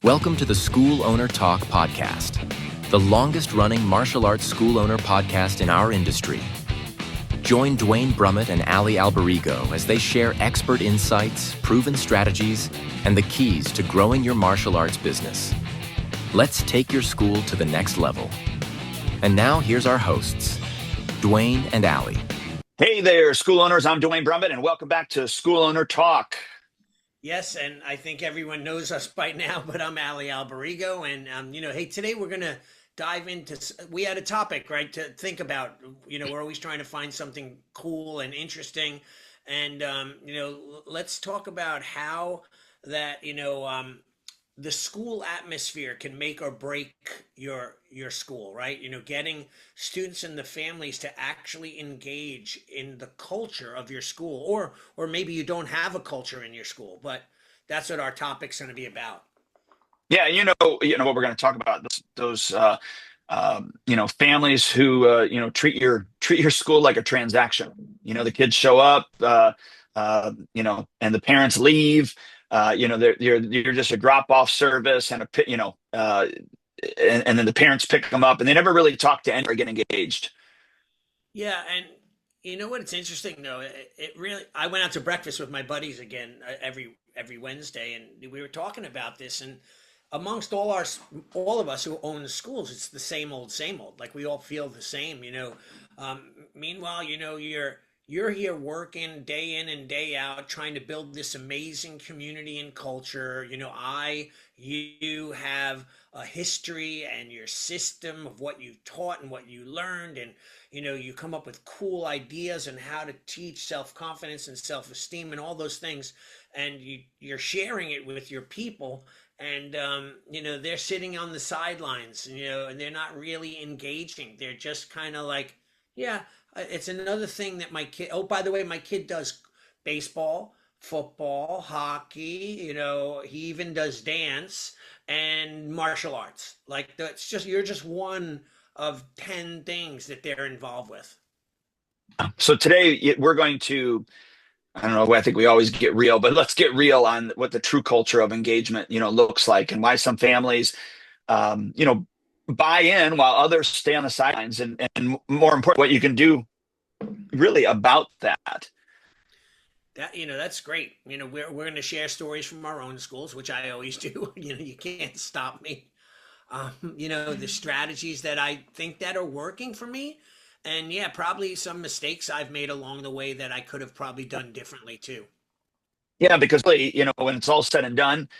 Welcome to the School Owner Talk podcast, the longest-running martial arts school owner podcast in our industry. Join Duane Brumitt and Allie Alberigo as they share expert insights, proven strategies, and the keys to growing your martial arts business. Let's take your school to the next level. And now here's our hosts, Duane and Allie. Hey there, school owners. I'm Duane Brumitt, and welcome back to School Owner Talk. Yes, and I think everyone knows us by now, but I'm Allie Alberigo, and hey, today we're gonna dive into. We had a topic, right, to think about. We're always trying to find something cool and interesting, and let's talk about how that the school atmosphere can make or break your school, right? Getting students and the families to actually engage in the culture of your school, or maybe you don't have a culture in your school, but that's what our topic's going to be about. Yeah, what we're going to talk about, those families who treat your school like a transaction. The kids show up, and the parents leave. You're just a drop-off service, and and then the parents pick them up, and they never really talk to anyone or get engaged. Yeah, and you know what? It's interesting though. It really. I went out to breakfast with my buddies again every Wednesday, and we were talking about this. And amongst all of us who own the schools, it's the same old, same old. Like we all feel the same. Meanwhile, you're here working day in and day out, trying to build this amazing community and culture. You have a history and your system of what you taught and what you learned. And, you come up with cool ideas on how to teach self-confidence and self-esteem and all those things. And you're sharing it with your people. And, they're sitting on the sidelines, and they're not really engaging. They're just kind of like, yeah. It's another thing that my kid, oh, by the way, my kid does baseball, football, hockey, he even does dance and martial arts. Like you're just one of 10 things that they're involved with. So today we're going to, I don't know, I think we always get real, but let's get real on what the true culture of engagement, looks like, and why some families, buy in while others stay on the sidelines, and more important, what you can do really about that. That's great. We're going to share stories from our own schools, which I always do. You can't stop me. The strategies that I think that are working for me, and yeah, probably some mistakes I've made along the way that I could have probably done differently too. Yeah, because when it's all said and done,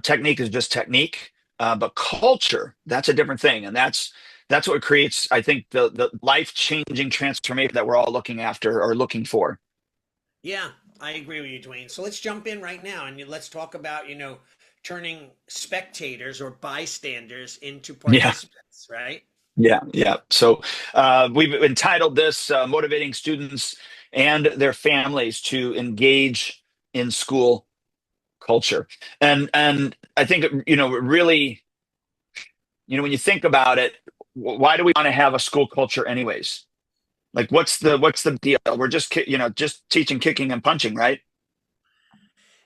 technique is just technique. But culture, that's a different thing. And that's what creates, I think, the life-changing transformation that we're all looking after or looking for. Yeah, I agree with you, Duane. So let's jump in right now and let's talk about, turning spectators or bystanders into participants, right? Yeah. So we've entitled this Motivating Students and Their Families to Engage in School Culture. And I think, really, when you think about it, why do we want to have a school culture anyways? Like, what's the deal? We're just teaching kicking and punching, right?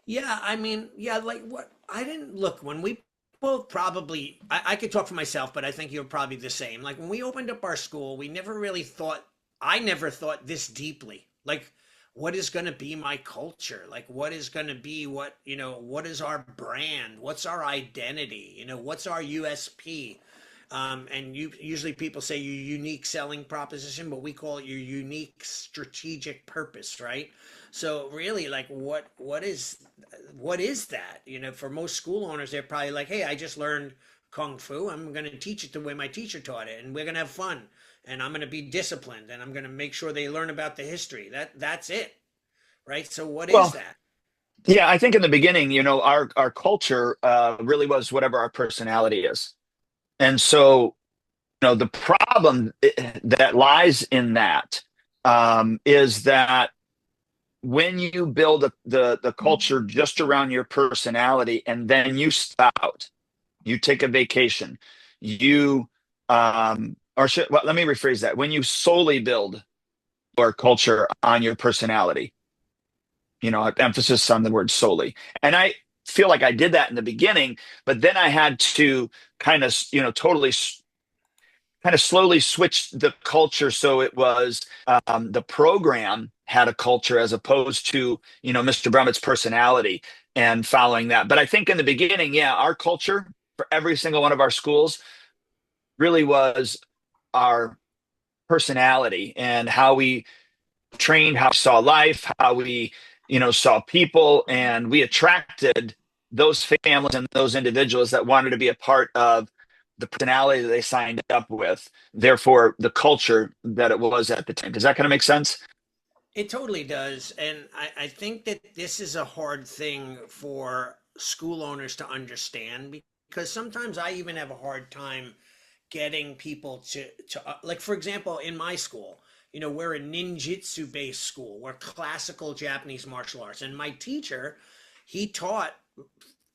Yeah, I mean, yeah, like what I didn't look when we both probably, I could talk for myself, but I think you're probably the same. Like when we opened up our school, we never really thought, I never thought this deeply. Like, what is going to be my culture? Like, what is going to be what is our brand? What's our identity? What's our USP? And usually people say your unique selling proposition, but we call it your unique strategic purpose, right? So really, like, what is that? For most school owners, they're probably like, hey, I just learned Kung Fu. I'm going to teach it the way my teacher taught it, and we're going to have fun, and I'm going to be disciplined, and I'm going to make sure they learn about the history. That's it, right? So what is that? Yeah, I think in the beginning, our culture really was whatever our personality is. And so, the problem that lies in that is that when you build the culture just around your personality and then you stop out, you take a vacation, let me rephrase that. When you solely build your culture on your personality, emphasis on the word solely. And I feel like I did that in the beginning, but then I had to kind of, totally kind of slowly switched the culture so it was the program had a culture as opposed to Mr. Brummitt's personality and following that. But I think in the beginning, yeah, our culture for every single one of our schools really was our personality and how we trained, how we saw life, how we saw people, and we attracted those families and those individuals that wanted to be a part of the personality that they signed up with, therefore the culture that it was at the time. Does that kind of make sense? It totally does. And I think that this is a hard thing for school owners to understand, because sometimes I even have a hard time getting people to like, for example, in my school, we're a ninjutsu based school. We're classical Japanese martial arts. And my teacher, he taught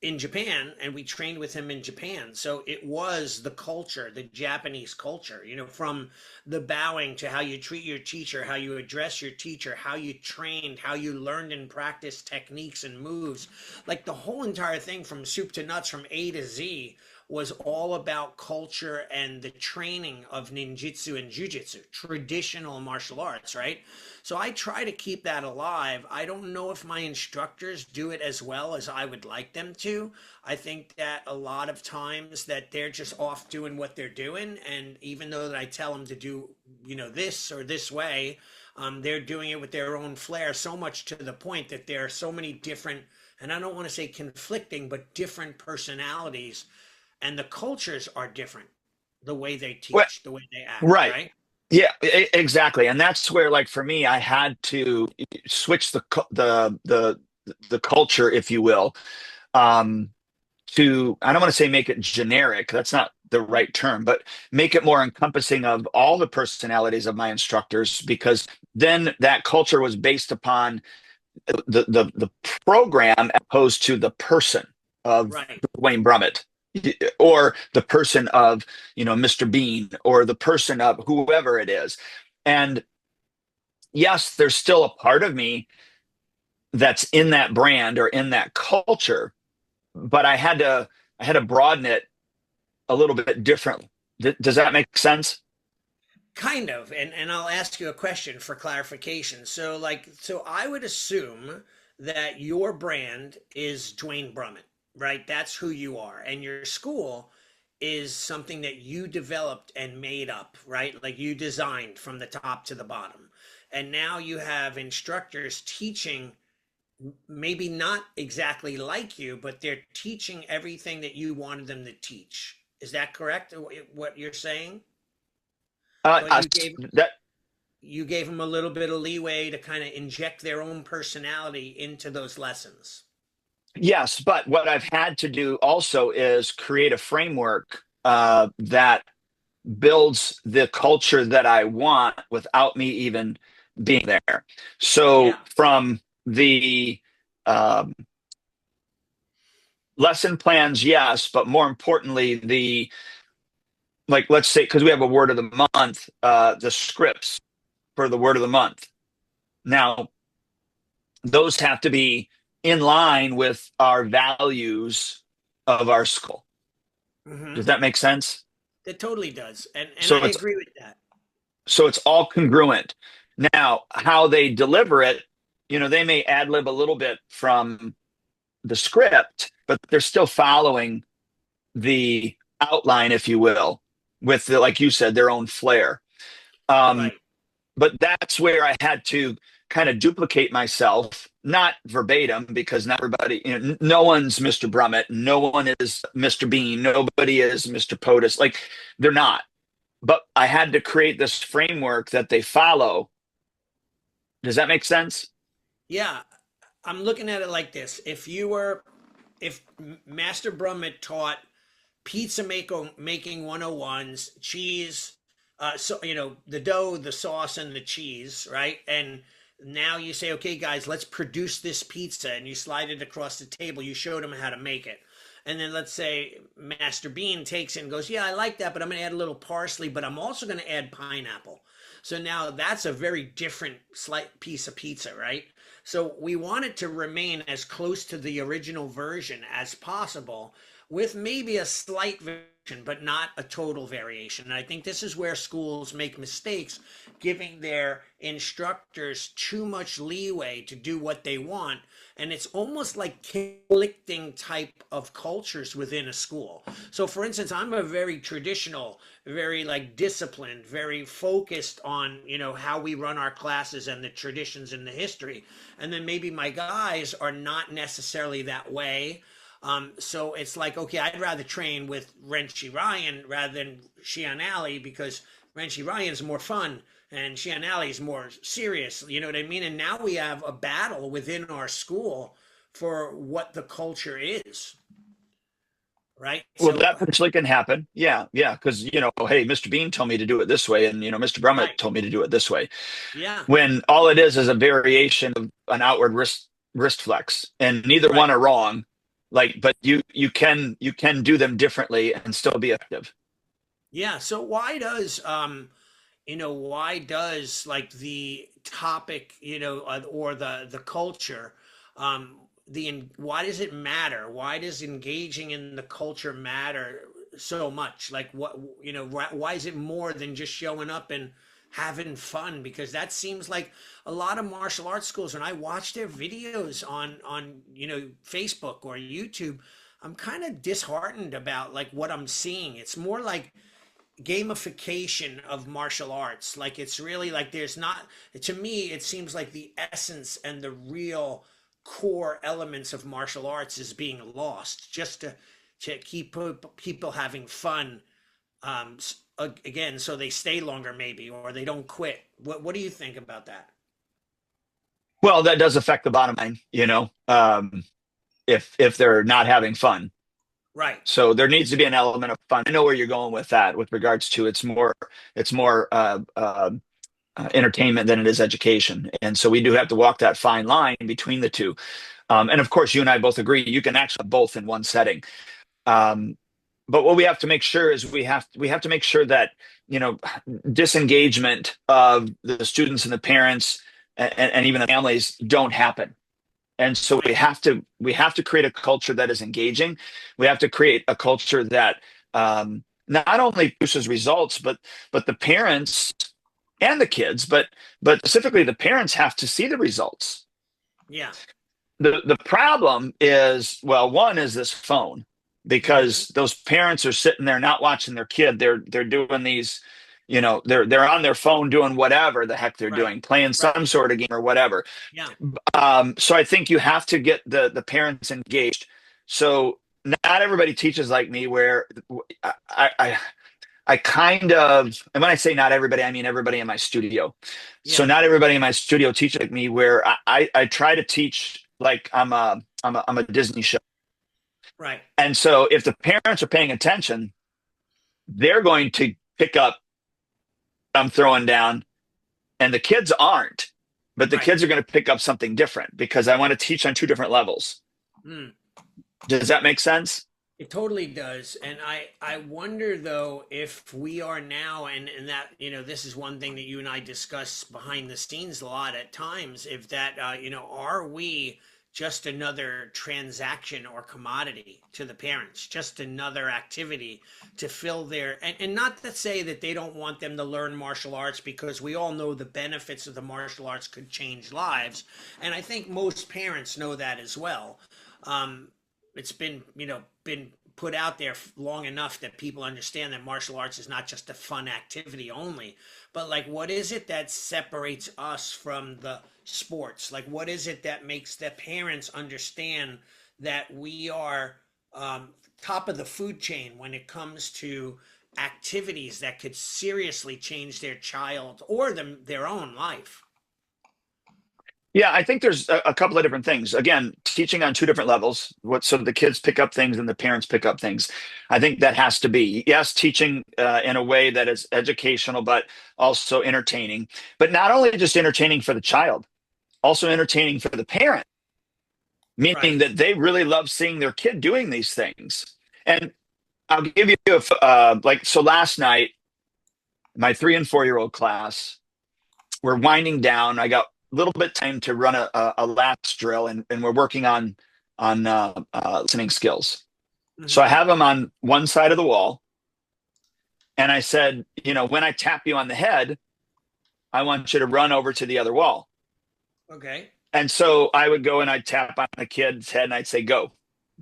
in Japan, and we trained with him in Japan. So it was the culture, the Japanese culture, from the bowing to how you treat your teacher, how you address your teacher, how you trained, how you learned and practiced techniques and moves. Like the whole entire thing from soup to nuts, from A to Z, was all about culture and the training of ninjutsu and jujitsu, traditional martial arts, right? So I try to keep that alive. I don't know if my instructors do it as well as I would like them to. I think that a lot of times that they're just off doing what they're doing, and even though that I tell them to do, this or this way, they're doing it with their own flair, so much to the point that there are so many different, and I don't want to say conflicting, but different personalities, and the cultures are different, the way they Well, teach, the way they act, right. right? Yeah, exactly. And that's where, like, for me, I had to switch the culture, if you will, um, to, I don't want to say make it generic. That's not the right term, but make it more encompassing of all the personalities of my instructors, because then that culture was based upon the program as opposed to the person of Right. Duane Brumitt, or the person of Mr. Bean, or the person of whoever it is. And yes, there's still a part of me that's in that brand or in that culture, but I had to broaden it a little bit differently. Does that make sense? Kind of. And I'll ask you a question for clarification. So I would assume that your brand is Duane Brumitt, right? That's who you are. And your school is something that you developed and made up, right? Like you designed from the top to the bottom. And now you have instructors teaching, maybe not exactly like you, but they're teaching everything that you wanted them to teach. Is that correct? What you're saying? But Uh, that you gave them a little bit of leeway to kind of inject their own personality into those lessons. Yes, but what I've had to do also is create a framework that builds the culture that I want without me even being there. So Yeah. from the um, lesson plans, yes, but more importantly, like, let's say, because we have a word of the month, the scripts for the word of the month. Now, those have to be in line with our values of our school. Hmm. Does that make sense? It totally does. And So I it's agree with that. so it's all congruent. Now, how they deliver it, they may ad lib a little bit from the script, but they're still following the outline, if you will, with like you said, their own flair. Um, Right. but that's where I had to kind of duplicate myself, not verbatim, because not everybody, no one's Mr. Brummett, no one is Mr. Bean, nobody is Mr. POTUS. Like, they're not. But I had to create this framework that they follow. Does that make sense? Yeah. I'm looking at it like this. If Master Brummett taught making 101s, cheese, so the dough, the sauce, and the cheese, right? And now you say, okay, guys, let's produce this pizza, and you slide it across the table. You showed them how to make it. And then let's say Master Bean takes it and goes, yeah, I like that, but I'm going to add a little parsley, but I'm also going to add pineapple. So now that's a very different slight piece of pizza, right? So we want it to remain as close to the original version as possible with maybe a slight variation, but not a total variation. And I think this is where schools make mistakes, giving their instructors too much leeway to do what they want. And it's almost like conflicting type of cultures within a school. So for instance, I'm a very traditional, very like disciplined, very focused on, how we run our classes and the traditions and the history. And then maybe my guys are not necessarily that way. So it's like, okay, I'd rather train with Renshi Ryan rather than Shion Allie because Renshi Ryan's more fun and Shion Allie's more serious. You know what I mean? And now we have a battle within our school for what the culture is. Right. Well, that potentially can happen. Yeah. Yeah. Because, hey, Mr. Bean told me to do it this way. And, Mr. Brumitt right. told me to do it this way. Yeah. When all it is a variation of an outward wrist flex. And neither one are wrong. But you can do them differently and still be effective. Yeah. So why does like the topic, or the culture, why does it matter? Why does engaging in the culture matter so much? Like why is it more than just showing up and having fun? Because that seems like a lot of martial arts schools, when I watch their videos on Facebook or YouTube, I'm kind of disheartened about like what I'm seeing. It's more like gamification of martial arts. Like it's really like there's not, to me it seems like the essence and the real core elements of martial arts is being lost just to keep people having fun, again, so they stay longer maybe, or they don't quit. What do you think about that? Well, that does affect the bottom line, if they're not having fun. Right. So there needs to be an element of fun. I know where you're going with that with regards to it's more entertainment than it is education. And so we do have to walk that fine line between the two. And of course, you and I both agree you can actually have both in one setting. But what we have to make sure is we have to make sure that disengagement of the students and the parents and even the families don't happen. And so we have to create a culture that is engaging. We have to create a culture that not only produces results, but the parents and the kids, but specifically the parents have to see the results. Yeah. The problem is, well, one is this phone, because those parents are sitting there not watching their kid. They're doing these, they're on their phone doing whatever the heck they're doing, playing some sort of game or whatever. Yeah. So I think you have to get the parents engaged. So not everybody teaches like me, where I kind of, and when I say not everybody, I mean everybody in my studio. Yeah. So not everybody in my studio teaches like me, where I try to teach like I'm a Disney show. Right. And so if the parents are paying attention, they're going to pick up what I'm throwing down, and the kids aren't. But the kids are going to pick up something different because I want to teach on two different levels. Mm. Does that make sense? It totally does. And I wonder, though, if we are now, and that, this is one thing that you and I discuss behind the scenes a lot at times, if that, are we just another transaction or commodity to the parents, just another activity to fill their, and not to say that they don't want them to learn martial arts, because we all know the benefits of the martial arts could change lives. And I think most parents know that as well. It's been put out there long enough that people understand that martial arts is not just a fun activity only, but like, what is it that separates us from the sports? Like, what is it that makes the parents understand that we are top of the food chain when it comes to activities that could seriously change their child or their own life? Yeah, I think there's a couple of different things. Again, teaching on two different levels, so the kids pick up things and the parents pick up things. I think that has to be, yes, teaching in a way that is educational, but also entertaining. But not only just entertaining for the child, also entertaining for the parent, meaning that they really love seeing their kid doing these things. And I'll give you so last night, my 3 and 4-year-old class, we're winding down. I got a little bit time to run a last drill, and we're working on listening skills. So I Hmm. have him on one side of the wall, and I said, when I tap you on the head, I want you to run over to the other wall. Okay. And so I would go and I'd tap on the kid's head and I'd say, go.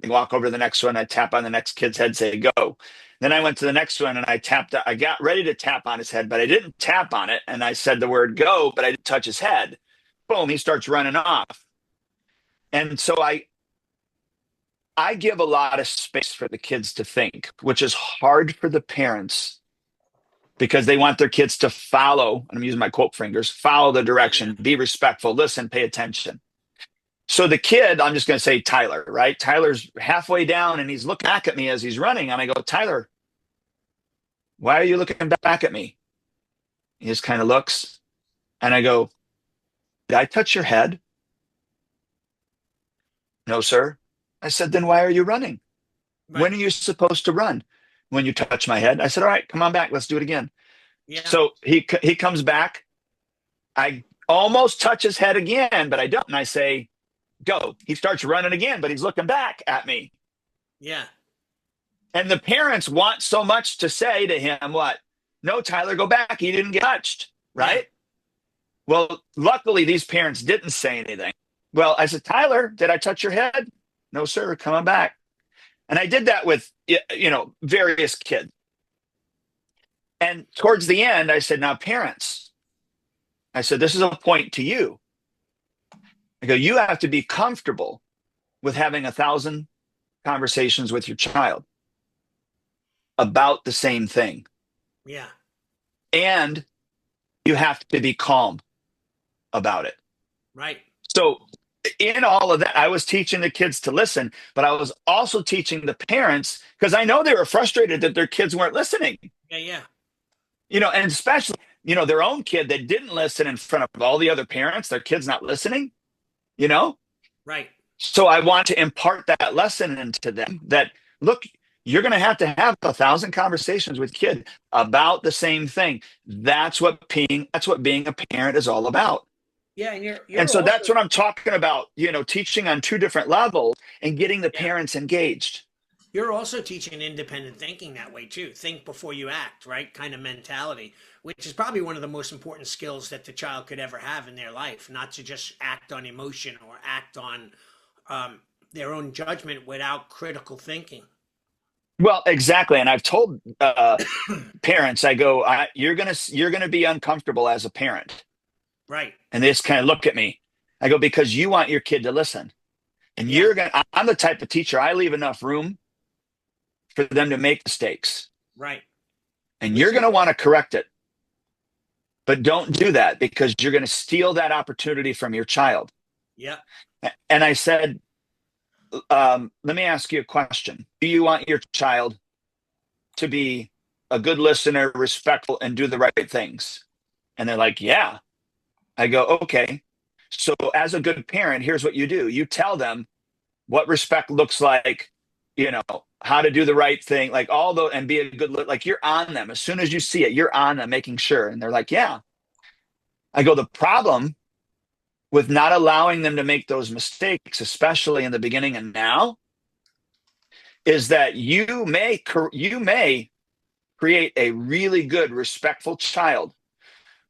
I'd walk over to the next one. I'd tap on the next kid's head, say, go. Then I went to the next one and I got ready to tap on his head, but I didn't tap on it. And I said the word go, but I didn't touch his head. Boom, he starts running off. And so I give a lot of space for the kids to think, which is hard for the parents because they want their kids to follow, and I'm using my quote fingers, follow the Yeah, yeah. direction, be respectful, listen, pay attention. So the kid, I'm just going to say Tyler, right? Tyler's halfway down and he's looking back at me as he's running. And I go, Tyler, why are you looking back at me? He just kind of looks. And I go, did I touch your head? No, sir. I said, then why are you running? When Right. are you supposed to run? When you touch my head. I said, all right, come on back. Let's do it again. Yeah. So he comes back. I almost touch his head again, but I don't. And I say, go. He starts running again, but he's looking back at me. Yeah. And the parents want so much to say to him, what? No, Tyler, go back. He didn't get touched, Yeah. right? Well, luckily, these parents didn't say anything. Well, I said, Tyler, did I touch your head? No, sir. Come on back. And I did that with, various kids. And towards the end, I said, now, parents, I said, this is a point to you. I go, you have to be comfortable with having 1,000 conversations with your child about the same thing. Yeah. And you have to be calm about it. Right. So, in all of that, I was teaching the kids to listen, but I was also teaching the parents because I know they were frustrated that their kids weren't listening. Yeah. Yeah. And especially, their own kid that didn't listen in front of all the other parents, their kid's not listening, you know? Right. So I want to impart that lesson into them that, look, you're going to have 1,000 conversations with kid about the same thing. That's what being a parent is all about. Yeah. And And you're so also, that's what I'm talking about, teaching on two different levels and getting the yeah, parents engaged. you're also teaching independent thinking that way too. Think before you act, right? Kind of mentality, which is probably one of the most important skills that the child could ever have in their life, not to just act on emotion or act on their own judgment without critical thinking. Well, exactly. And I've told parents, I go, you're gonna be uncomfortable as a parent. Right. And they just kind of look at me. I go, because you want your kid to listen. And Yeah. I'm the type of teacher, I leave enough room for them to make mistakes. Right. And you're Which going is, to want to correct it. But don't do that because you're going to steal that opportunity from your child. yeah. And I said, let me ask you a question. Do you want your child to be a good listener, respectful, and do the right things? And they're like, yeah. I go, okay. So as a good parent, here's what you do. You tell them what respect looks like, how to do the right thing, like and be a good, like you're on them. As soon as you see it, you're on them, making sure. And they're like, yeah. I go, the problem with not allowing them to make those mistakes, especially in the beginning and now, is that you may create a really good, respectful child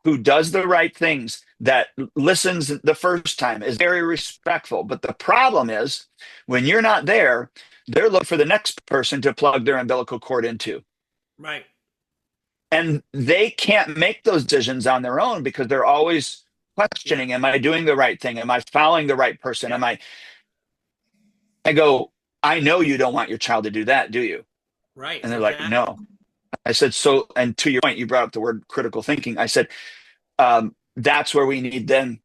who does the right things, that listens the first time, is very respectful. But the problem is when you're not there, they're looking for the next person to plug their umbilical cord into. Right. And they can't make those decisions on their own because they're always Yeah. questioning, am I doing the right thing? Am I following the right person? Yeah. I go, I know you don't want your child to do that, do you? Right. And they're like, Exactly. no. I said, so, and to your point, you brought up the word critical thinking. I said, that's where we need them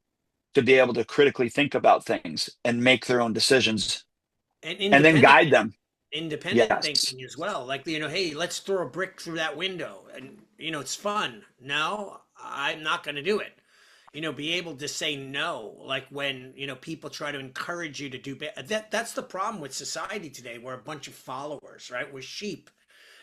to be able to critically think about things and make their own decisions And and then guide them. independent Yes. thinking as well. Like, hey, let's throw a brick through that window. And, it's fun. No, I'm not going to do it. Be able to say no. Like when, people try to encourage you to do bad. That's the problem with society today. We're a bunch of followers, right? We're sheep.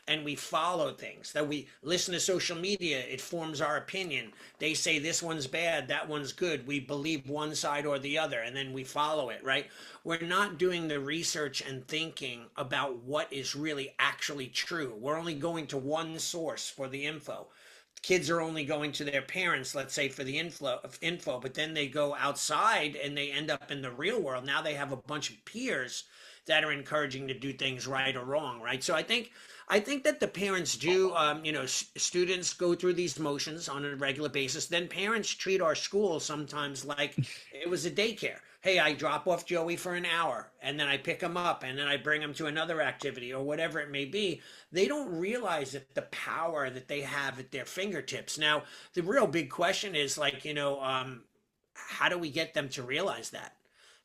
and we follow things, that we listen to social media, it forms our opinion. They say this one's bad, that one's good. We believe one side or the other, and then we follow it, right? We're not doing the research and thinking about what is really actually true. We're only going to one source for the info. Kids are only going to their parents, let's say, for the info, but then they go outside and they end up in the real world. Now they have a bunch of peers that are encouraging to do things right or wrong, right? So I think that the parents do, students go through these motions on a regular basis. Then parents treat our school sometimes like it was a daycare. Hey, I drop off Joey for an hour and then I pick him up and then I bring him to another activity or whatever it may be. They don't realize that the power that they have at their fingertips. Now, the real big question is like, how do we get them to realize that?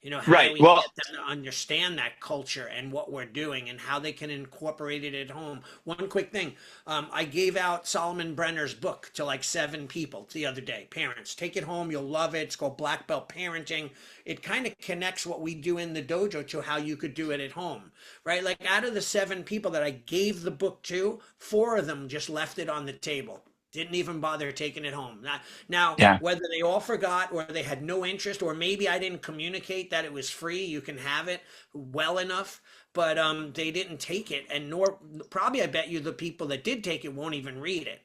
How do Right. we Well, get them to understand that culture and what we're doing and how they can incorporate it at home? One quick thing. I gave out Solomon Brenner's book to like 7 people the other day. Parents, take it home. You'll love it. It's called Black Belt Parenting. It kind of connects what we do in the dojo to how you could do it at home, right? Like out of the 7 people that I gave the book to, 4 of them just left it on the table. Didn't even bother taking it home. Now, yeah. whether they all forgot or they had no interest, or maybe I didn't communicate that it was free, you can have it well enough, but they didn't take it, and nor probably I bet you the people that did take it won't even read it,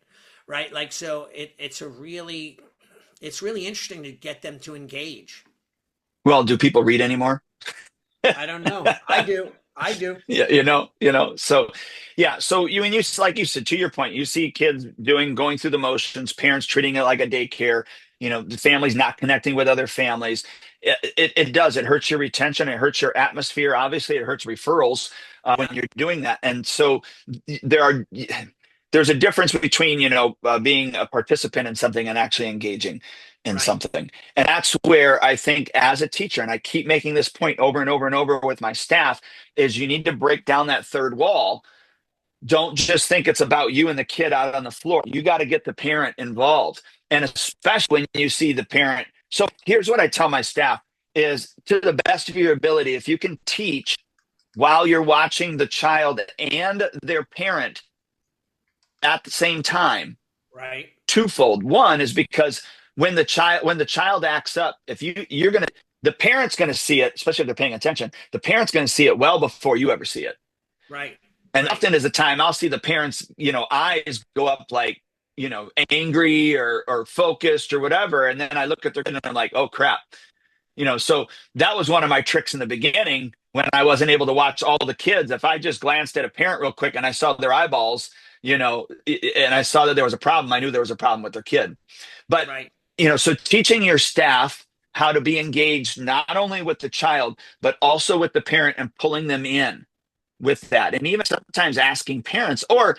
right? Like so, it's really interesting to get them to engage. Well, do people read anymore? I don't know. I do. I do. Yeah, so yeah, so you like you said, to your point, you see kids going through the motions, parents treating it like a daycare, the family's not connecting with other families. It does. It hurts your retention, it hurts your atmosphere. Obviously, it hurts referrals when Yeah. you're doing that. And so there are there's a difference between being a participant in something and actually engaging in Right. something. And that's where I think as a teacher, and I keep making this point over and over and over with my staff, is you need to break down that third wall. Don't just think it's about you and the kid out on the floor. You got to get the parent involved. And especially when you see the parent. So here's what I tell my staff is, to the best of your ability, if you can teach while you're watching the child and their parent at the same time, Right. twofold. One is because when the child acts up, if you're gonna the parent's gonna see it, especially if they're paying attention. The parent's gonna see it well before you ever see it. Right. And Right. often is the time I'll see the parents, eyes go up like, angry or focused or whatever. And then I look at their kid and I'm like, oh crap. So that was one of my tricks in the beginning when I wasn't able to watch all the kids. If I just glanced at a parent real quick and I saw their eyeballs, and I saw that there was a problem, I knew there was a problem with their kid. But, Right. so teaching your staff how to be engaged, not only with the child, but also with the parent, and pulling them in with that. And even sometimes asking parents, or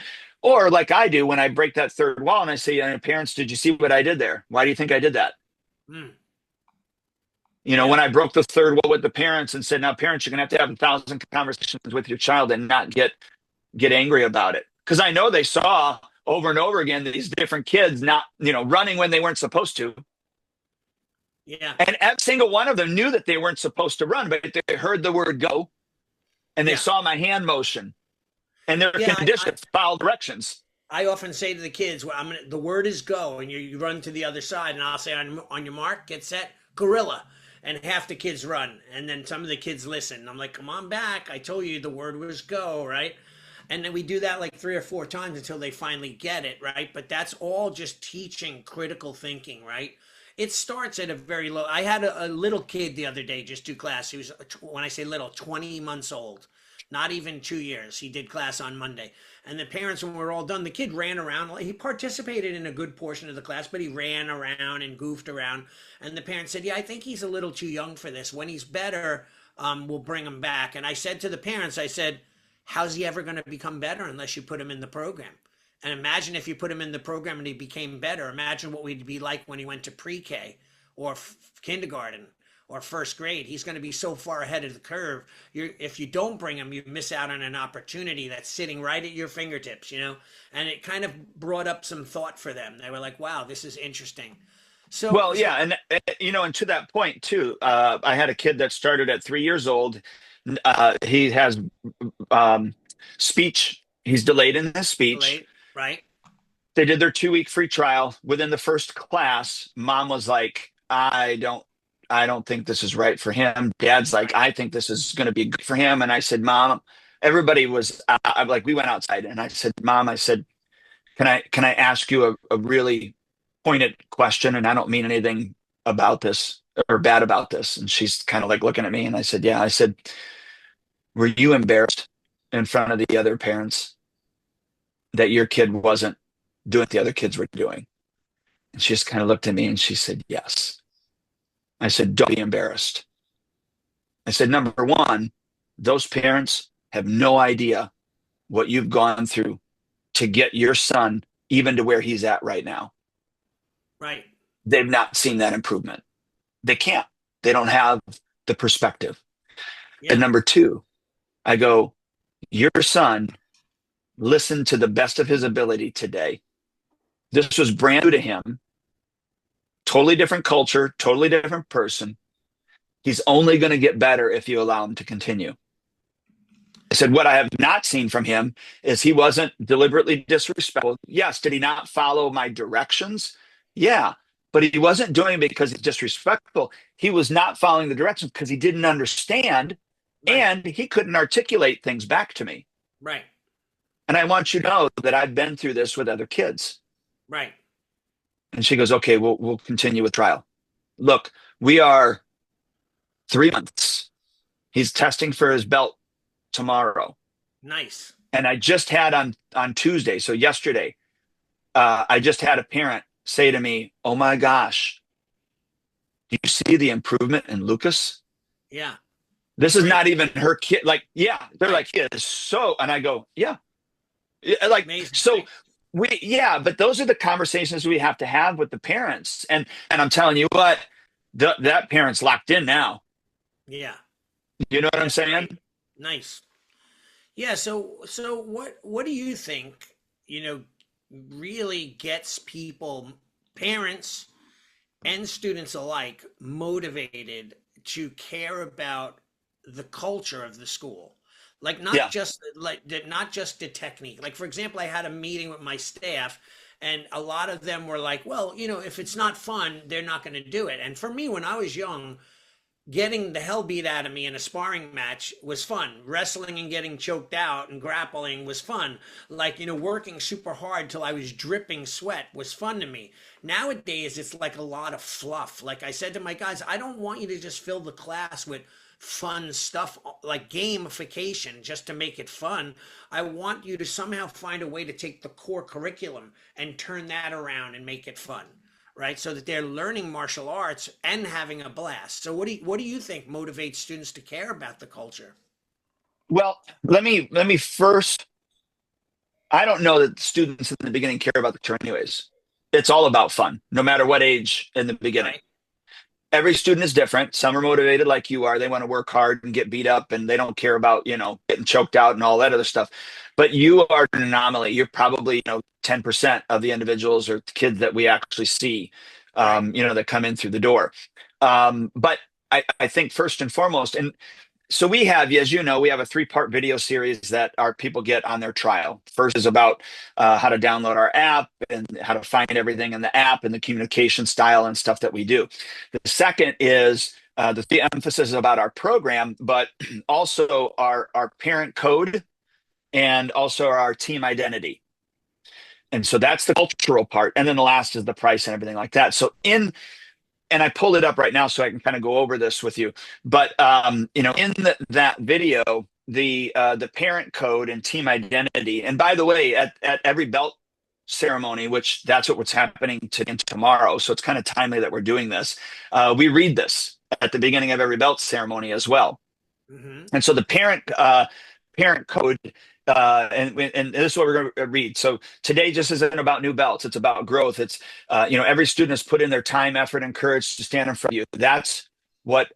like I do when I break that third wall and I say, parents, did you see what I did there? Why do you think I did that? Mm. Yeah. When I broke the third wall with the parents and said, now parents, you're gonna have to have 1,000 conversations with your child and not get angry about it. Because I know they saw over and over again that these different kids not, running when they weren't supposed to. Yeah. And every single one of them knew that they weren't supposed to run, but they heard the word go and they Yeah. saw my hand motion, and they're Yeah. conditioned to follow directions. I often say to the kids, "Well, the word is go," and you run to the other side, and I'll say, "On your mark, get set, gorilla," and half the kids run, and then some of the kids listen. I'm like, "Come on back! I told you the word was go, right?" And then we do that like 3 or 4 times until they finally get it, right? But that's all just teaching critical thinking, right? It starts at a very low. I had a little kid the other day just do class. He was, when I say little, 20 months old, not even 2 years. He did class on Monday. And the parents, when we were all done, the kid ran around. He participated in a good portion of the class, but he ran around and goofed around. And the parents said, "Yeah, I think he's a little too young for this. When he's better, we'll bring him back." And I said to the parents, I said, "How's he ever going to become better unless you put him in the program?" And imagine if you put him in the program and he became better. Imagine what we'd be like when he went to pre-K or kindergarten or first grade. He's going to be so far ahead of the curve. If you don't bring him, you miss out on an opportunity that's sitting right at your fingertips, And it kind of brought up some thought for them. They were like, "Wow, this is interesting." Well, yeah, and and to that point too, I had a kid that started at 3 years old. He has speech. He's delayed in his speech. Late, right? They did their 2-week free trial. Within the first class, mom was like, I don't think this is right for him. Dad's like, Right. I think this is going to be good for him. And I said, Mom, everybody was like, we went outside and I said, Mom, I said, can I ask you a really pointed question? And I don't mean anything about this or bad about this. And she's kind of like looking at me. And I said, yeah. I said, were you embarrassed in front of the other parents that your kid wasn't doing what the other kids were doing? And she just kind of looked at me and she said, yes. I said, don't be embarrassed. I said, number one, those parents have no idea what you've gone through to get your son even to where he's at right now. Right. They've not seen that improvement. They can't. They don't have the perspective. Yeah. And number two, I go, your son listened to the best of his ability today. This was brand new to him. Totally different culture, totally different person. He's only going to get better if you allow him to continue. I said, what I have not seen from him is he wasn't deliberately disrespectful. Yes. Did he not follow my directions? Yeah. But he wasn't doing it because he's disrespectful. He was not following the directions because he didn't understand, Right. and he couldn't articulate things back to me. Right. And I want you to know that I've been through this with other kids. Right. And she goes, okay, we'll continue with trial. Look, we are 3 months. He's testing for his belt tomorrow. Nice. And I just had on Tuesday, so yesterday, I just had a parent say to me, oh my gosh, do you see the improvement in Lucas? Yeah. This is not even her kid. Like, yeah, they're like, he is so, and I go, yeah. Like, Amazing. so but those are the conversations we have to have with the parents. And I'm telling you what, that parent's locked in now. Yeah. You know what I'm saying? Nice. Yeah. So what do you think, really gets people, parents and students alike, motivated to care about the culture of the school? Like not just the technique. Like, for example, I had a meeting with my staff and a lot of them were like, well, if it's not fun, they're not going to do it. And for me, when I was young, getting the hell beat out of me in a sparring match was fun. Wrestling and getting choked out and grappling was fun. Like, working super hard till I was dripping sweat was fun to me. Nowadays, it's like a lot of fluff. Like I said to my guys, I don't want you to just fill the class with fun stuff like gamification just to make it fun. I want you to somehow find a way to take the core curriculum and turn that around and make it fun. Right, so that they're learning martial arts and having a blast. So what do you think motivates students to care about the culture? Well, let me first. I don't know that students in the beginning care about the culture anyways. It's all about fun, no matter what age in the beginning. Right. Every student is different. Some are motivated like you are. They want to work hard and get beat up and they don't care about, getting choked out and all that other stuff. But you are an anomaly. You're probably, 10% of the individuals or kids that we actually see, that come in through the door. But I think first and foremost, and so we have, as you know, we have a 3-part video series that our people get on their trial. First is about how to download our app and how to find everything in the app and the communication style and stuff that we do. The second is the emphasis about our program, but also our parent code and also our team identity. And so that's the cultural part. And then the last is the price and everything like that. So and I pulled it up right now so I can kind of go over this with you. But in that video, the parent code and team identity. And by the way, at every belt ceremony, which that's what's happening tomorrow, so it's kind of timely that we're doing this. We read this at the beginning of every belt ceremony as well. Mm-hmm. And so the parent code. And this is what we're going to read. So today just isn't about new belts. It's about growth. It's, every student has put in their time, effort, and courage to stand in front of you. That's what,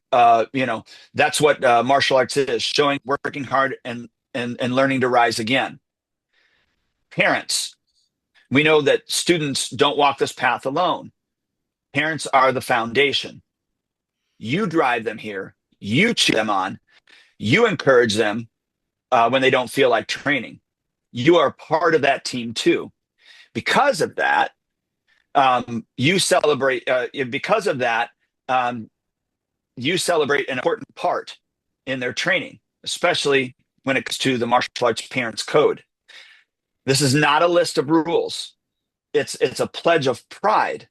martial arts is: showing, working hard, and learning to rise again. Parents, we know that students don't walk this path alone. Parents are the foundation. You drive them here. You cheer them on. You encourage them when they don't feel like training. you are part of that team too. Because of that, you celebrate. Because of that, you celebrate an important part in their training, especially when it comes to the martial arts parents code. This is not a list of rules. It's a pledge of pride.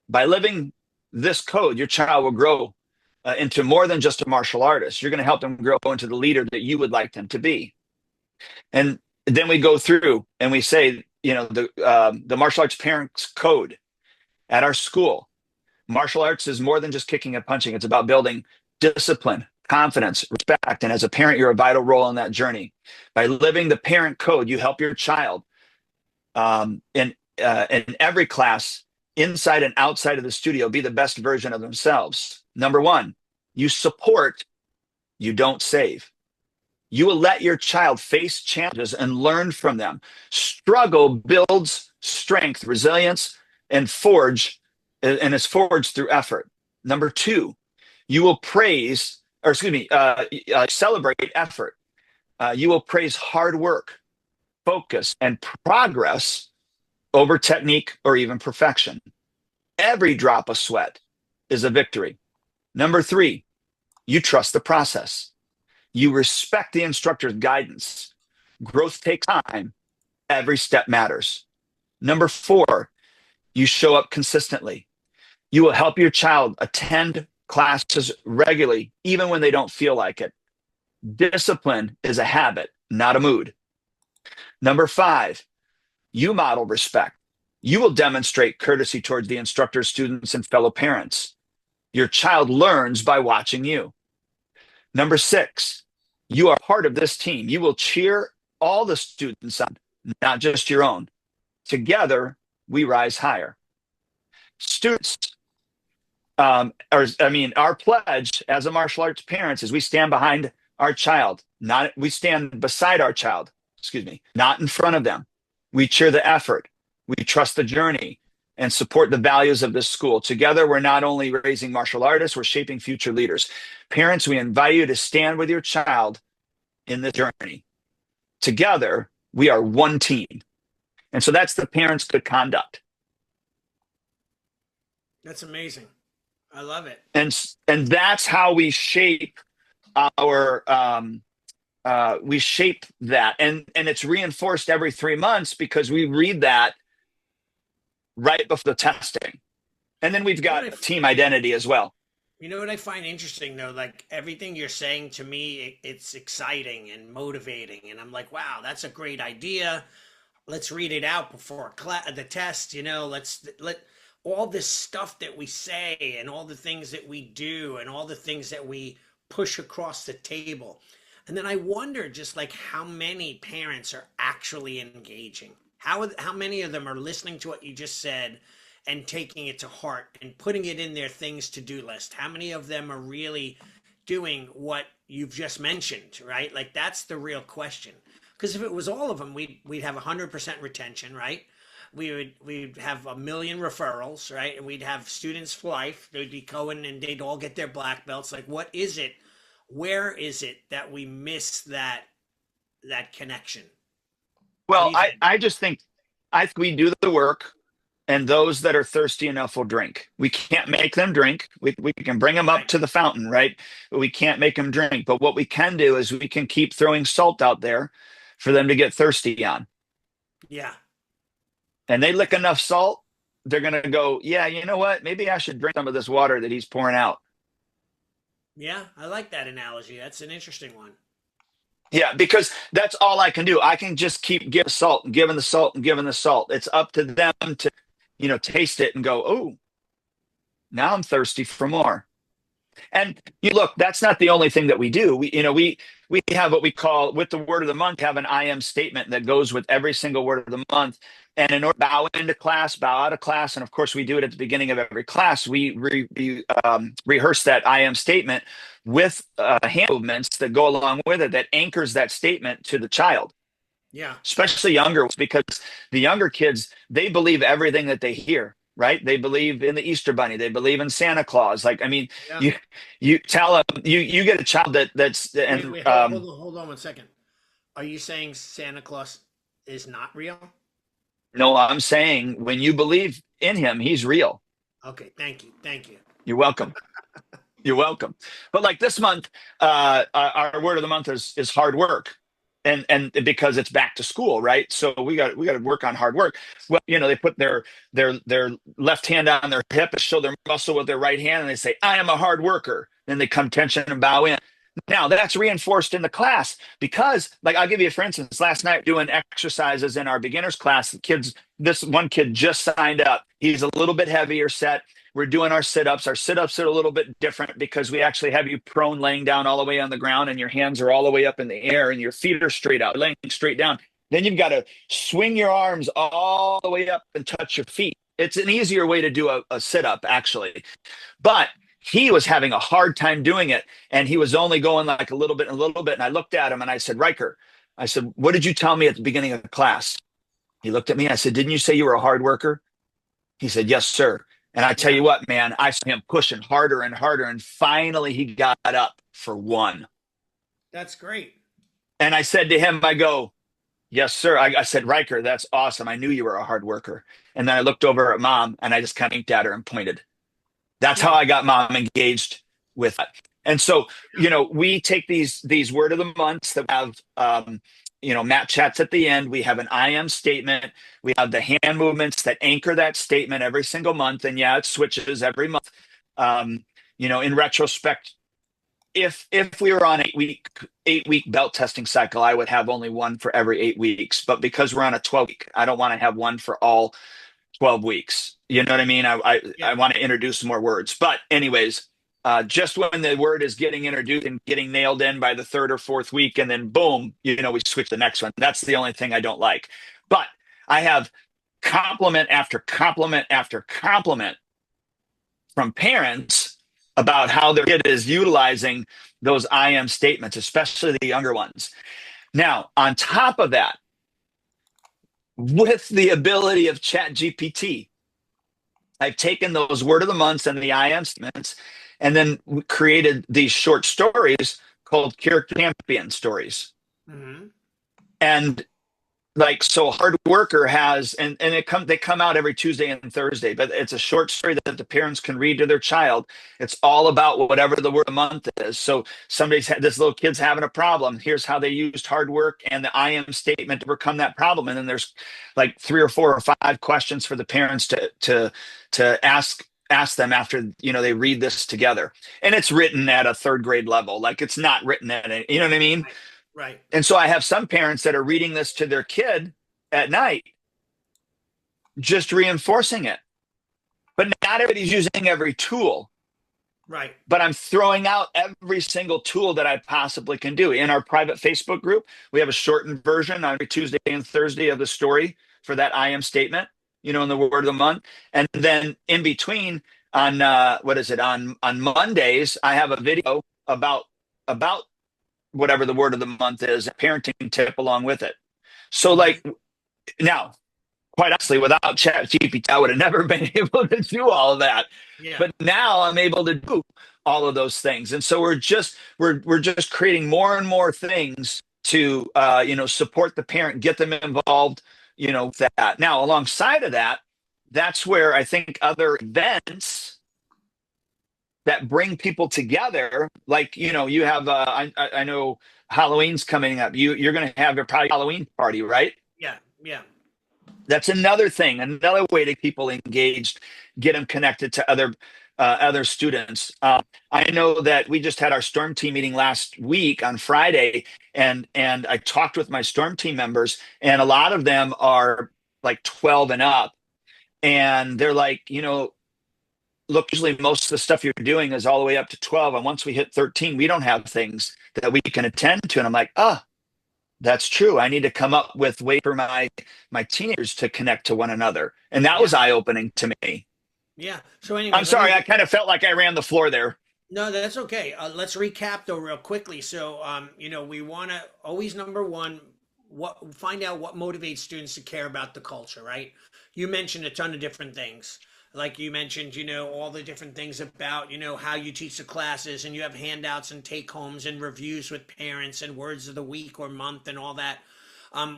By living this code, your child will grow into more than just a martial artist. You're going to help them grow into the leader that you would like them to be. And then we go through and we say, the martial arts parents code at our school. Martial arts is more than just kicking and punching. It's about building discipline, confidence, respect. And as a parent, you're a vital role in that journey. By living the parent code, you help your child in every class, inside and outside of the studio, be the best version of themselves. Number one, you support, you don't save. You will let your child face challenges and learn from them. Struggle builds strength, resilience, and is forged through effort. Number two, you will celebrate effort. You will praise hard work, focus, and progress over technique or even perfection. Every drop of sweat is a victory. Number three, you trust the process. You respect the instructor's guidance. Growth takes time. Every step matters. Number four, you show up consistently. You will help your child attend classes regularly, even when they don't feel like it. Discipline is a habit, not a mood. Number five, you model respect. You will demonstrate courtesy towards the instructors, students, and fellow parents. Your child learns by watching you. Number six, you are part of this team. You will cheer all the students on, not just your own. Together, we rise higher. Students, our pledge as a martial arts parents is we stand behind our child, we stand beside our child, not in front of them. We cheer the effort. We trust the journey and support the values of this school. Together, we're not only raising martial artists, we're shaping future leaders. Parents, we invite you to stand with your child in this journey. Together, we are one team. And so that's the parents' good conduct. That's amazing. I love it. And that's how we shape we shape that. And it's reinforced every 3 months because we read that right before the testing. And then we've got team identity as well. You know what I find interesting though? Like everything you're saying to me, it's exciting and motivating. And I'm like, wow, that's a great idea. Let's read it out before the test, let all this stuff that we say and all the things that we do and all the things that we push across the table. And then I wonder just like how many parents are actually engaging. How many of them are listening to what you just said and taking it to heart and putting it in their things to do list? How many of them are really doing what you've just mentioned, right? Like that's the real question. Because if it was all of them, we'd have 100% retention, right? We'd have 1 million referrals, right? And we'd have students for life. They'd be going and they'd all get their black belts. Like, what is it? Where is it that we miss that connection? Well, I just think we do the work, and those that are thirsty enough will drink. We can't make them drink. We can bring them up to the fountain, right? But we can't make them drink. But what we can do is we can keep throwing salt out there for them to get thirsty on. Yeah. And they lick enough salt, they're going to go, yeah, you know what? Maybe I should drink some of this water that he's pouring out. Yeah, I like that analogy. That's an interesting one. Yeah, because that's all I can do. I can just keep giving salt and giving the salt and giving the salt. It's up to them to, taste it and go, oh, now I'm thirsty for more. And you look, that's not the only thing that we do. We have what we call, with the word of the month, have an I am statement that goes with every single word of the month. And in order to bow into class, bow out of class, and of course we do it at the beginning of every class, we rehearse that I am statement with hand movements that go along with it that anchors that statement to the child. Yeah. Especially younger ones, because the younger kids, they believe everything that they hear, right? They believe in the Easter Bunny. They believe in Santa Claus. Like, I mean, yeah. you tell them, you get a child that's, and wait, hold on 1 second. Are you saying Santa Claus is not real? No, I'm saying when you believe in him, he's real. Okay, thank you. Thank you. You're welcome. You're welcome. But like this month, our word of the month is hard work, and because it's back to school, right? So we got to work on hard work. Well, they put their left hand on their hip and show their muscle with their right hand, and they say, "I am a hard worker." Then they come tension and bow in. Now that's reinforced in the class because, like, I'll give you, for instance, last night doing exercises in our beginners class, the kids, this one kid just signed up. He's a little bit heavier set. We're doing our sit-ups. Our sit-ups are a little bit different because we actually have you prone, laying down all the way on the ground, and your hands are all the way up in the air, and your feet are straight out, laying straight down. Then you've got to swing your arms all the way up and touch your feet. It's an easier way to do a sit-up, actually. But he was having a hard time doing it, and he was only going like a little bit and a little bit. And I looked at him and I said, Riker, I said, what did you tell me at the beginning of the class? He looked at me. I said, didn't you say you were a hard worker? He said, yes, sir. And I tell Yeah, you what, man, I saw him pushing harder and harder. And finally, he got up for one. that's great. And I said to him, I go, yes, sir. I said, Riker, that's awesome. I knew you were a hard worker. And then I looked over at mom and I just kind of winked at her and pointed. That's how Yeah, I got mom engaged with it. And so, we take these word of the months that have, map chats at the end. We have an I am statement. We have the hand movements that anchor that statement every single month. And yeah, it switches every month. In retrospect, if we were on 8-week belt testing cycle, I would have only one for every 8 weeks. But because we're on a 12-week, I don't want to have one for all 12 weeks. You know what I mean? I yeah, want to introduce more words. But anyways, just when the word is getting introduced and getting nailed in by the third or fourth week, and then boom, we switch the next one. That's the only thing I don't like. But I have compliment after compliment after compliment from parents about how their kid is utilizing those I am statements, especially the younger ones. Now, on top of that, with the ability of Chat GPT, I've taken those word of the months and the I am statements and then created these short stories called character champion stories. hmm And like, so hard worker has, and they come out every Tuesday and Thursday, but it's a short story that the parents can read to their child. It's all about whatever the word of the month is. So this little kid's having a problem. Here's how they used hard work and the I am statement to overcome that problem. And then there's like 3 or 4 or 5 questions for the parents to ask them after they read this together. And it's written at a third grade level. Like, it's not written at a, you know what I mean? right, right. And so I have some parents that are reading this to their kid at night, just reinforcing it. But not everybody's using every tool. Right. But I'm throwing out every single tool that I possibly can do. In our private Facebook group, we have a shortened version on every Tuesday and Thursday of the story for that I am statement, in the word of the month. And then in between on on Mondays, I have a video about whatever the word of the month is, a parenting tip along with it. So hmm like now, quite honestly, without Chat GPT, I would have never been able to do all of that. Yeah. But now I'm able to do all of those things. And so we're just creating more and more things to support the parent, get them involved, with that. Now, alongside of that, that's where I think other events that bring people together, like you have I know Halloween's coming up. You're going to have your probably Halloween party, right? Yeah. Yeah. That's another thing, another way to get people engaged, get them connected to other students. I know that we just had our storm team meeting last week on Friday, and I talked with my storm team members, and a lot of them are like 12 and up, and they're like, look, usually most of the stuff you're doing is all the way up to 12. And once we hit 13, we don't have things that we can attend to. And I'm like, that's true. I need to come up with ways for my teenagers to connect to one another. And that Yeah. was eye-opening to me. Yeah. So anyway, I'm sorry, I kind of felt like I ran the floor there. no, that's okay. Let's recap though real quickly. So, we want to always, number one, find out what motivates students to care about the culture, right? You mentioned a ton of different things. Like you mentioned, all the different things about, how you teach the classes, and you have handouts and take homes and reviews with parents and words of the week or month and all that.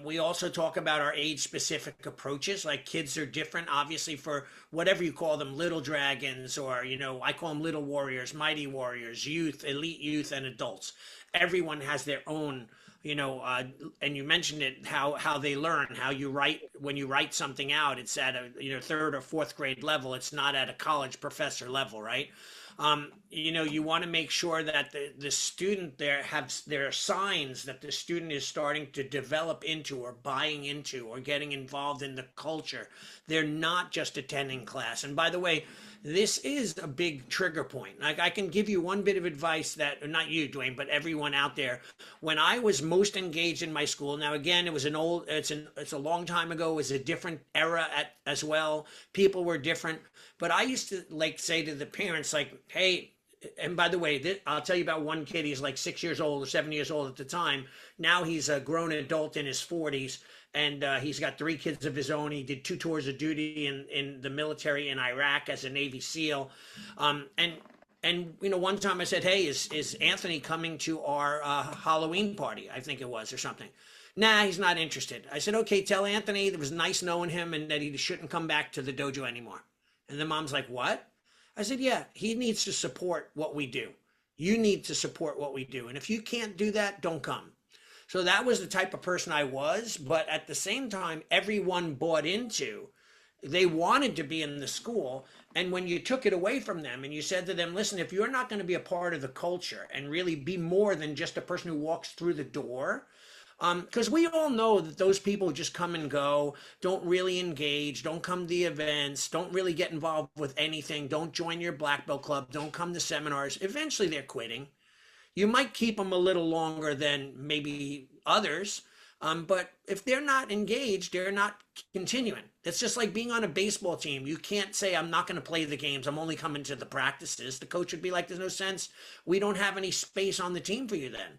We also talk about our age specific approaches. Like kids are different, obviously, for whatever you call them, little dragons, or, I call them little warriors, mighty warriors, youth, elite youth, and adults. Everyone has their own, and you mentioned it, how they learn, how you write, when you write something out, it's at a, third or fourth grade level. It's not at a college professor level, right? You want to make sure that the student there are signs that the student is starting to develop into or buying into or getting involved in the culture. They're not just attending class. And by the way, this is a big trigger point. Like, I can give you one bit of advice that, not you, Duane, but everyone out there. When I was most engaged in my school, now again, it's a long time ago. It was a different era as well. People were different, but I used to say to the parents, like, hey, and by the way, I'll tell you about one kid. He's like 6 years old or 7 years old at the time. Now he's a grown adult in his 40s. And he's got 3 kids of his own. He did 2 tours of duty in the military in Iraq as a Navy SEAL. One time I said, hey, is Anthony coming to our Halloween party? I think it was, or something. Nah, he's not interested. I said, okay, tell Anthony it was nice knowing him and that he shouldn't come back to the dojo anymore. And the mom's like, what? I said, yeah, he needs to support what we do. You need to support what we do. And if you can't do that, don't come. So that was the type of person I was. But at the same time, everyone bought into, they wanted to be in the school. And when you took it away from them and you said to them, listen, if you're not going to be a part of the culture and really be more than just a person who walks through the door, because we all know that those people just come and go, don't really engage, don't come to the events, don't really get involved with anything, don't join your black belt club, don't come to seminars. Eventually they're quitting. You might keep them a little longer than maybe others, but if they're not engaged, they're not continuing. It's just like being on a baseball team. You can't say, I'm not going to play the games, I'm only coming to the practices. The coach would be like, there's no sense. We don't have any space on the team for you then.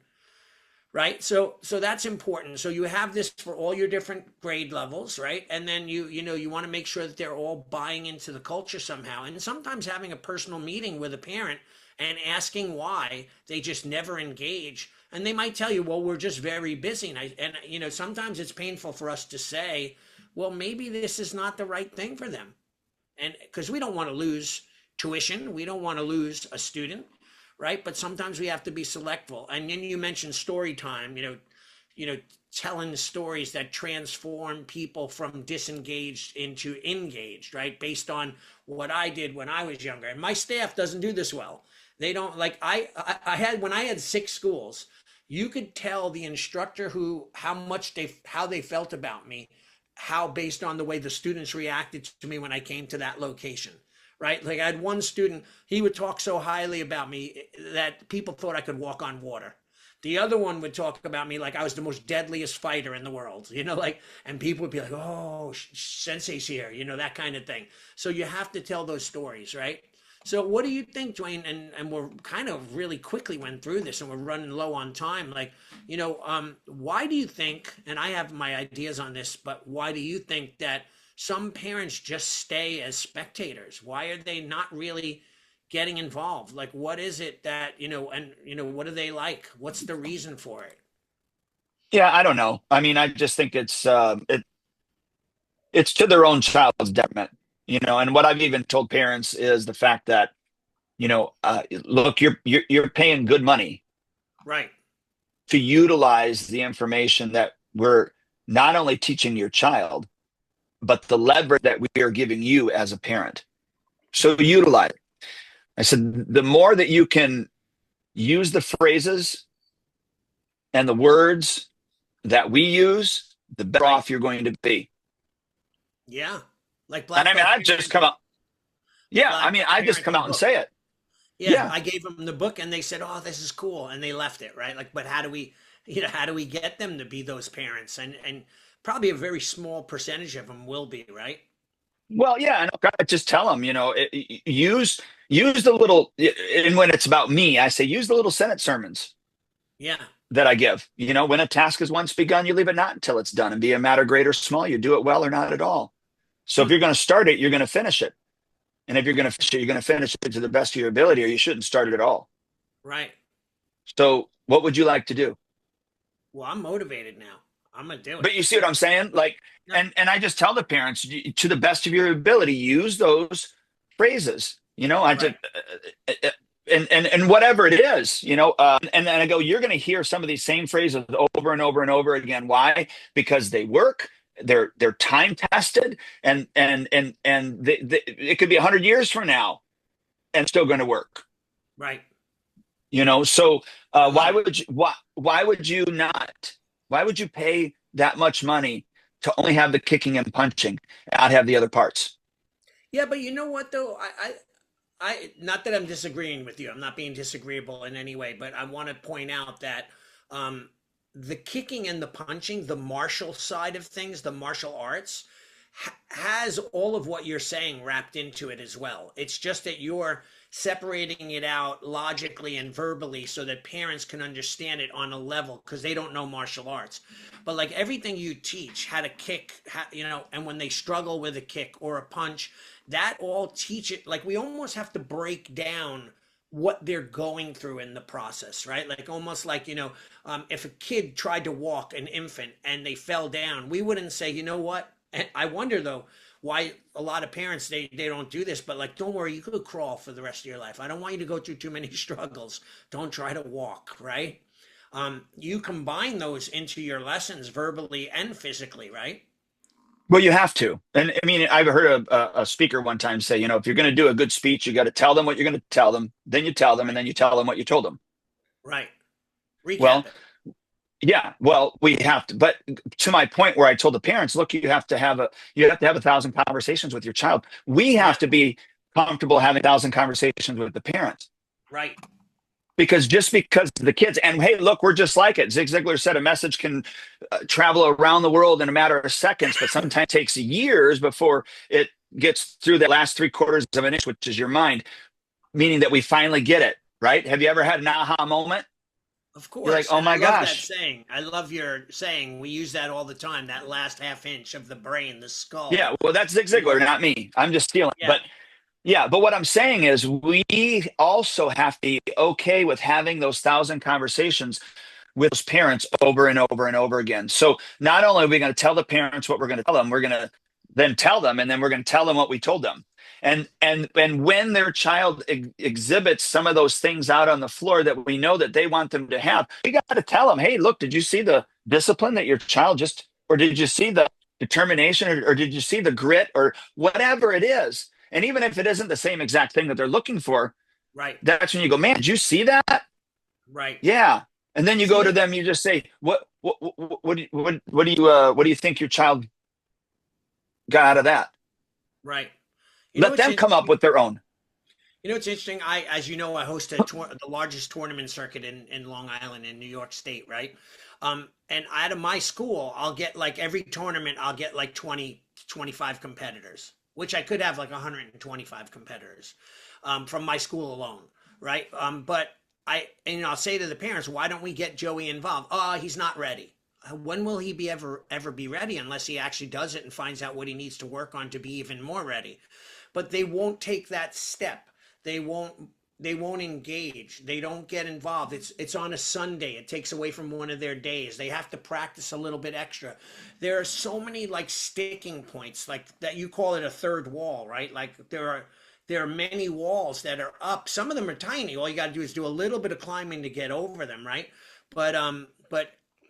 Right. So that's important. So you have this for all your different grade levels, right? And then you want to make sure that they're all buying into the culture somehow. And sometimes having a personal meeting with a parent and asking why they just never engage. And they might tell you, well, we're just very busy. And sometimes it's painful for us to say, well, maybe this is not the right thing for them. And because we don't want to lose tuition, we don't want to lose a student, right? But sometimes we have to be selectful. And then you mentioned story time, telling stories that transform people from disengaged into engaged, right? Based on what I did when I was younger. And my staff doesn't do this well. They don't, like, when I had 6 schools, you could tell the instructor how they felt about me, based on the way the students reacted to me when I came to that location. Right? Like, I had one student, he would talk so highly about me that people thought I could walk on water. The other one would talk about me like I was the most deadliest fighter in the world, and people would be like, oh, Sensei's here, that kind of thing. So you have to tell those stories, right? So what do you think, Duane? And we're kind of really quickly went through this and we're running low on time. Like, why do you think, and I have my ideas on this, but why do you think that some parents just stay as spectators? Why are they not really getting involved? Like, what is it that, what do they like? What's the reason for it? Yeah, I don't know. I mean, I just think it's to their own child's detriment, and what I've even told parents is the fact that, look, you're paying good money, right, to utilize the information that we're not only teaching your child, but the leverage that we are giving you as a parent. So utilize it. I said, the more that you can use the phrases and the words that we use, the better off you're going to be. Yeah. Like black. And I mean, I've just come out. Yeah. I mean, I just come out and say it. Yeah. I gave them the book and they said, oh, this is cool. And they left it. Right. Like, but how do we get them to be those parents? And probably a very small percentage of them will be, right? Well, yeah, and I just tell them, use the little, and when it's about me, I say, use the little Senate sermons. Yeah. That I give. When a task is once begun, you leave it not until it's done, and be a matter great or small, you do it well or not at all. So if you're going to start it, you're going to finish it. And if you're going to finish it, you're going to finish it to the best of your ability, or you shouldn't start it at all. Right. So what would you like to do? Well, I'm motivated now. I'm gonna do it. But you see what I'm saying? Like, No, and I just tell the parents, to the best of your ability, use those phrases. I just, right, and whatever it is, and then I go, you're going to hear some of these same phrases over and over and over again. Why? Because they work. They're time tested, and it could be 100 years from now, and still going to work. right. So I why love it. would you why would you not? Why would you pay that much money to only have the kicking and punching and not have the other parts? Yeah, but you know what though? Not that I'm disagreeing with you. I'm not being disagreeable in any way, but I want to point out that um, the kicking and the punching, the martial side of things, the martial arts, has all of what you're saying wrapped into it as well. It's just that you're separating it out logically and verbally so that parents can understand it on a level because they don't know martial arts. But like everything you teach, how to kick, and when they struggle with a kick or a punch, that all teach it. Like we almost have to break down what they're going through in the process, right? Like almost like, if a kid tried to walk, an infant, and they fell down, we wouldn't say, you know what? And I wonder though why a lot of parents they don't do this, but like, don't worry, you could crawl for the rest of your life. I don't want you to go through too many struggles. Don't try to walk, right? You combine those into your lessons verbally and physically, right? Well, you have to. And I mean, I've heard a speaker one time say, if you're going to do a good speech, you got to tell them what you're going to tell them, then you tell them, and Right, then you tell them what you told them. right. Recap Well, it. yeah, well, we have to. But to my point where I told the parents, look, you have to have 1,000 conversations with your child. We have Yeah, to be comfortable having 1,000 conversations with the parents. right. Because just because the kids, and hey, look, we're just like it. Zig Ziglar said a message can travel around the world in a matter of seconds, but sometimes it takes years before it gets through the last three-quarters of an inch, which is your mind, meaning that we finally get it, right? Have you ever had an aha moment? Of You're like, course. oh And I my love that gosh. saying. I love your saying. We use that all the time, that last half inch of the brain, the skull. Yeah, well, that's Zig You Ziglar, know, not me. I'm just stealing. yeah, But yeah, but what I'm saying is we also have to be okay with having those 1,000 conversations with those parents over and over and over again. So not only are we going to tell the parents what we're going to tell them, we're going to then tell them, and then we're going to tell them what we told them. And when their child exhibits some of those things out on the floor that we know that they want them to have, we got to tell them, hey, look, did you see the discipline that your child just, or did you see the determination, or did you see the grit, or whatever it is? And even if it isn't the same exact thing that they're looking for, right, that's when you go, man, did you see that? right. Yeah. And then you See go to that? them, you just say, what do you think your child got out of that? Right. You know Let what's them come up interesting? with their own. It's interesting. As you know, I host the largest tournament circuit in Long Island in New York State, right? And out of my school, I'll get like every tournament, I'll get like 20, 25 competitors, which I could have like 125 competitors from my school alone, right? But I'll say to the parents, why don't we get Joey involved? Oh, he's not ready. When will he be ever be ready unless he actually does it and finds out what he needs to work on to be even more ready? But they won't take that step. They won't engage. They don't get involved. It's on a Sunday. It takes away from one of their days. They have to practice a little bit extra. There are so many like sticking points, like that you call it a third wall, right? Like there are many walls that are up. Some of them are tiny. All you got to do is do a little bit of climbing to get over them, right? But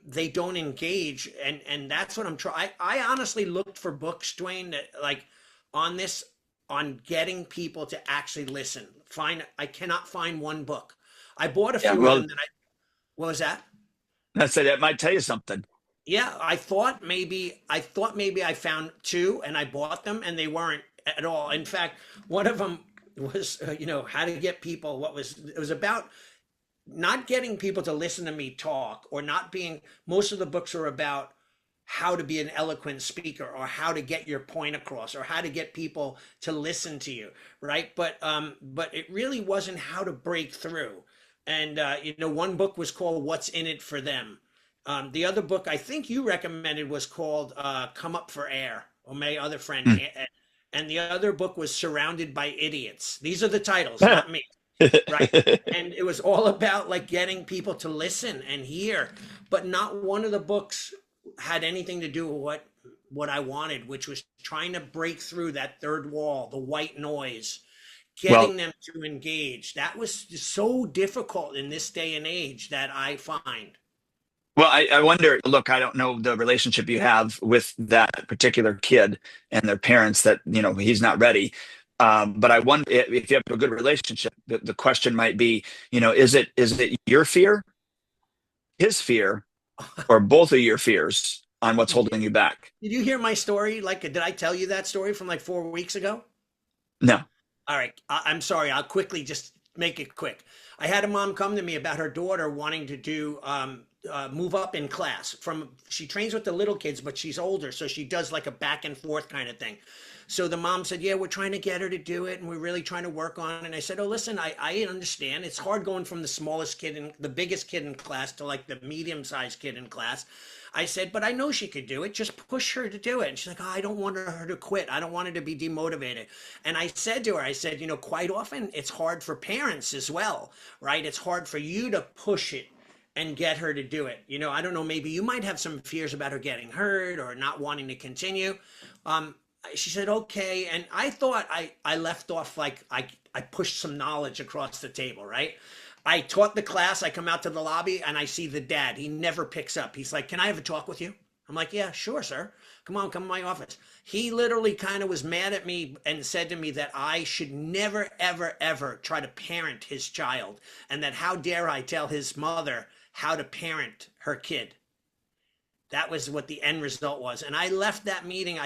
they don't engage, and that's what I'm trying. I honestly looked for books, Duane, that like on this on getting people to actually listen. I cannot find one book. I bought a Yeah, few of well, them what was that? I said that might tell you something. Yeah, I thought maybe I found two and I bought them and they weren't at all. In fact, one of them was how to get people it was about not getting people to listen to me talk or not being most of the books are about how to be an eloquent speaker or how to get your point across or how to get people to listen to you, right? But it really wasn't how to break through. And one book was called What's in It for Them. The other book I think you recommended was called Come Up for Air, or my other friend. Hmm. And the other book was Surrounded by Idiots. These are the titles, not me, right? And it was all about like getting people to listen and hear, but not one of the books had anything to do with what I wanted, which was trying to break through that third wall, the white noise, Well, getting them to engage. That was just so difficult in this day and age that I find. I wonder, look, I don't know the relationship you have with that particular kid and their parents that, he's not ready. But I wonder if you have a good relationship, the question might be, is it your fear, his fear, or both of your fears on what's Did you, holding you back? did you hear my story? Like, did I tell you that story from like 4 weeks ago? No. All right. I'm sorry. I'll quickly just make it quick. I had a mom come to me about her daughter wanting to do move up in class. She trains with the little kids, but she's older, so she does like a back and forth kind of thing. So the mom said, "Yeah, we're trying to get her to do it, and we're really trying to work on it." And I said, "Oh, listen, I understand. It's hard going from the smallest kid and the biggest kid in class to like the medium-sized kid in class." I said, "But I know she could do it. Just push her to do it." And she's like, "Oh, I don't want her to quit. I don't want her to be demotivated." And I said to her, I said, quite often it's hard for parents as well, right? It's hard for you to push it and get her to do it. I don't know, maybe you might have some fears about her getting hurt or not wanting to continue. Um, she said, okay. And I thought I left off like I pushed some knowledge across the table, right? I taught the class. I come out to the lobby and I see the dad. He never picks up. He's like, "Can I have a talk with you?" I'm like, "Yeah, sure, sir. Come to my office." He literally kind of was mad at me and said to me that I should never, ever, ever try to parent his child, and that how dare I tell his mother how to parent her kid. That was what the end result was. And I left that meeting.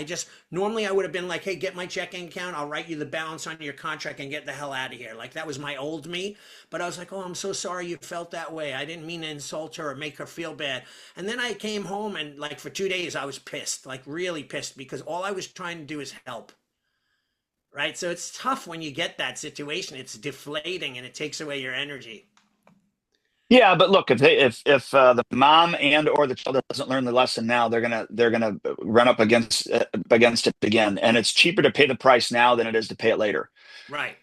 Normally I would have been like, "Hey, get my checking account. I'll write you the balance on your contract and get the hell out of here." Like that was my old me. But I was like, "Oh, I'm so sorry you felt that way. I didn't mean to insult her or make her feel bad." And then I came home and like for 2 days I was pissed, like really pissed, because all I was trying to do is help. Right. So it's tough when you get that situation. It's deflating and it takes away your energy. Yeah, but look, if the mom and or the child doesn't learn the lesson now, they're gonna run up against it again, and it's cheaper to pay the price now than it is to pay it later. Right.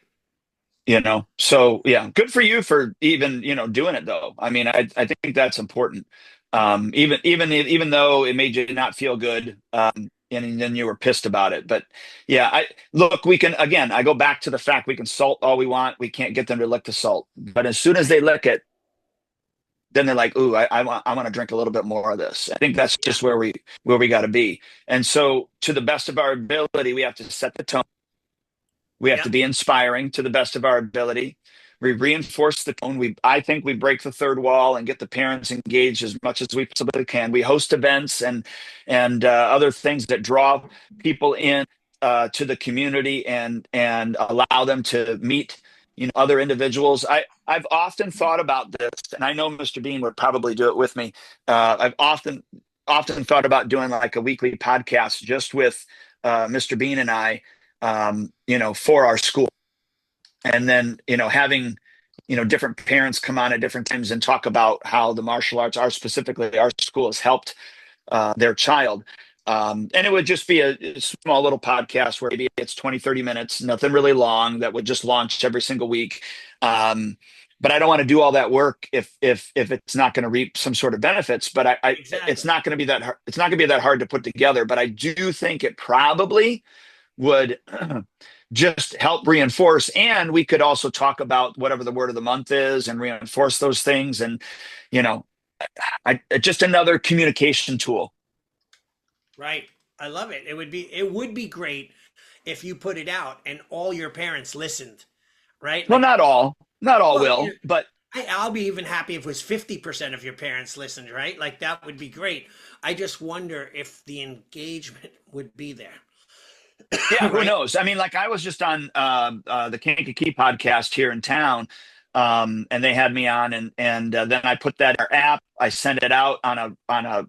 So yeah, good for you for even doing it though. I mean, I think that's important. Even though it made you not feel good, and then you were pissed about it. But yeah, I look, we can again. I go back to the fact we can salt all we want. We can't get them to lick the salt, but as soon as they lick it, then they're like, "Ooh, I want to drink a little bit more of this." I think that's Yeah. just where we got to be. And so, to the best of our ability, we have to set the tone. We have to Yep. be inspiring to the best of our ability. We reinforce the tone. I think we break the third wall and get the parents engaged as much as we possibly can. We host events and other things that draw people in to the community and allow them to meet other individuals. I've often thought about this, and I know Mr. Bean would probably do it with me. I've often thought about doing like a weekly podcast just with Mr. Bean and I, for our school. And then, having, different parents come on at different times and talk about how the martial arts, specifically our school, has helped their child. And it would just be a small little podcast where maybe it's 20, 30 minutes, nothing really long, that would just launch every single week. But I don't want to do all that work if it's not going to reap some sort of benefits. But it's Exactly. not going to be that hard. It's not going to be that hard to put together. But I do think it probably would just help reinforce. And we could also talk about whatever the word of the month is and reinforce those things. And, you know, just another communication tool. Right. I love it. It would be great if you put it out and all your parents listened, right? Well, Like, not all well, will, but I'll be even happy if it was 50% of your parents listened, right? Like that would be great. I just wonder if the engagement would be there. yeah, who Right? knows? I mean, like I was just on the Kankakee podcast here in town, and they had me on, and then I put that in our app. I sent it out on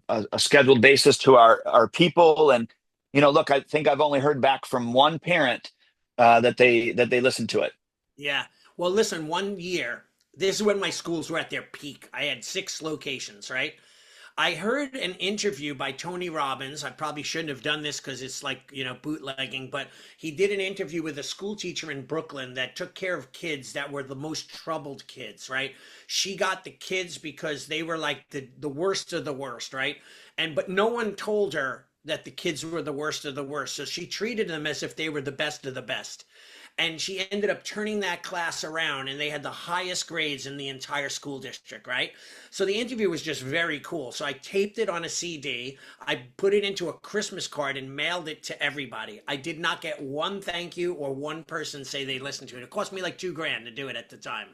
a scheduled basis to our people, and look, I think I've only heard back from one parent that they listened to it. Yeah. Well, listen, one year, this is when my schools were at their peak. I had 6 locations, right? I heard an interview by Tony Robbins. I probably shouldn't have done this because it's like, bootlegging, but he did an interview with a school teacher in Brooklyn that took care of kids that were the most troubled kids, right? She got the kids because they were like the worst of the worst, right? But no one told her that the kids were the worst of the worst. So she treated them as if they were the best of the best. And she ended up turning that class around, and they had the highest grades in the entire school district, right? So the interview was just very cool. So I taped it on a CD. I put it into a Christmas card and mailed it to everybody. I did not get one thank you or one person say they listened to it. It cost me like $2,000 to do it at the time,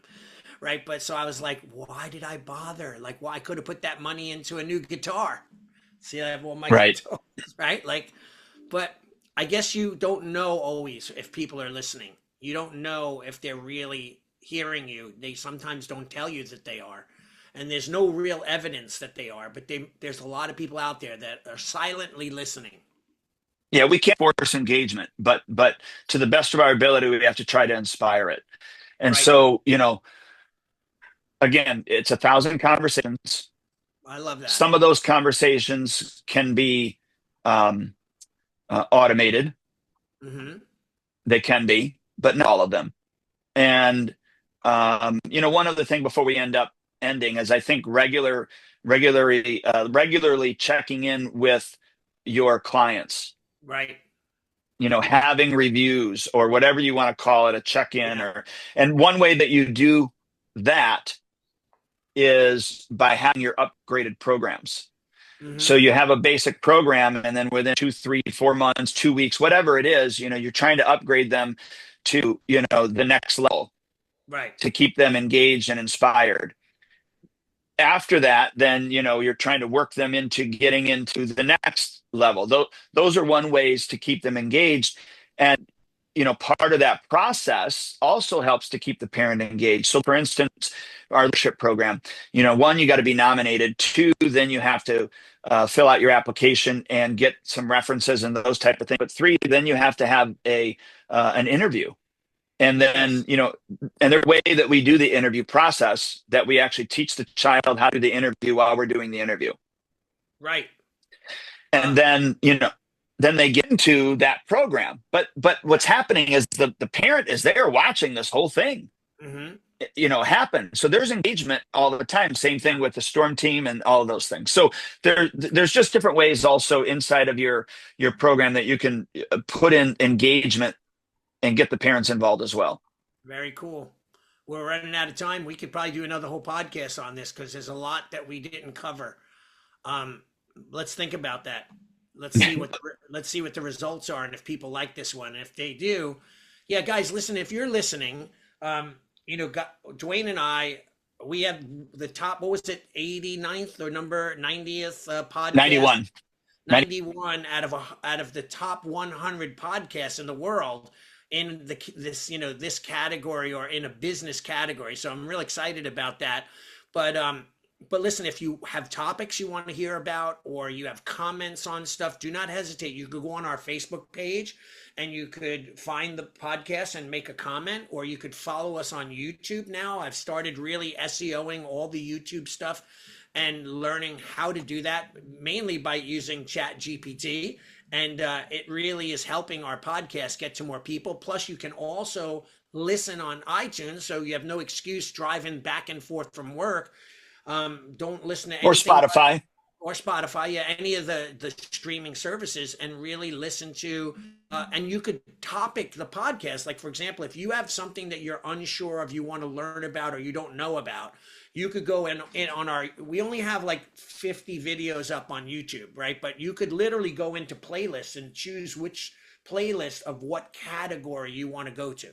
right? But so I was like, why did I bother? Like, well, I could have put that money into a new guitar. See, I have all my guitars, right? Like, but I guess you don't know always if people are listening. You don't know if they're really hearing you. They sometimes don't tell you that they are. And there's no real evidence that they are, but there's a lot of people out there that are silently listening. Yeah, we can't force engagement, but to the best of our ability, we have to try to inspire it. And Right. so, again, it's 1,000 conversations. I love that. Some of those conversations can be automated. Mm-hmm. They can be, but not all of them. And one other thing before we end up ending is I think regularly checking in with your clients. Right. Having reviews or whatever you want to call it, a check-in. And one way that you do that is by having your upgraded programs. Mm-hmm. So you have a basic program, and then within 2, 3, 4 months, 2 weeks, whatever it is, you're trying to upgrade them to, the next level, right? To keep them engaged and inspired. After that, then, you're trying to work them into getting into the next level. Those are one ways to keep them engaged. And, part of that process also helps to keep the parent engaged. So for instance, our leadership program, 1, you got to be nominated. 2, then you have to fill out your application and get some references and those type of things. But 3, then you have to have an interview. And then, and there's a way that we do the interview process that we actually teach the child how to do the interview while we're doing the interview. Right. And then, then they get into that program. But what's happening is the parent is there watching this whole thing, mm-hmm. Happen. So there's engagement all the time. Same thing with the storm team and all of those things. So there's just different ways also inside of your program that you can put in engagement and get the parents involved as well. Very cool. We're running out of time. We could probably do another whole podcast on this because there's a lot that we didn't cover. Let's think about that. Let's see what the results are, and if people like this one. And if they do, yeah, guys, listen. If you're listening, Duane and I, we have the top. What was it? 89th or number 90th podcast. 91. 91 out of the top 100 podcasts in the world in this category or in a business category. So I'm real excited about that. But listen, if you have topics you want to hear about or you have comments on stuff, do not hesitate. You could go on our Facebook page and you could find the podcast and make a comment, or you could follow us on YouTube now. I've started really SEOing all the YouTube stuff and learning how to do that, mainly by using ChatGPT. And it really is helping our podcast get to more people. Plus, you can also listen on iTunes, so you have no excuse driving back and forth from work. Don't listen to anything. Or Spotify, yeah, any of the streaming services, and really listen to, and you could topic the podcast. Like, for example, if you have something that you're unsure of, you want to learn about, or you don't know about, you could go in on we only have like 50 videos up on YouTube, right? But you could literally go into playlists and choose which playlist of what category you want to go to.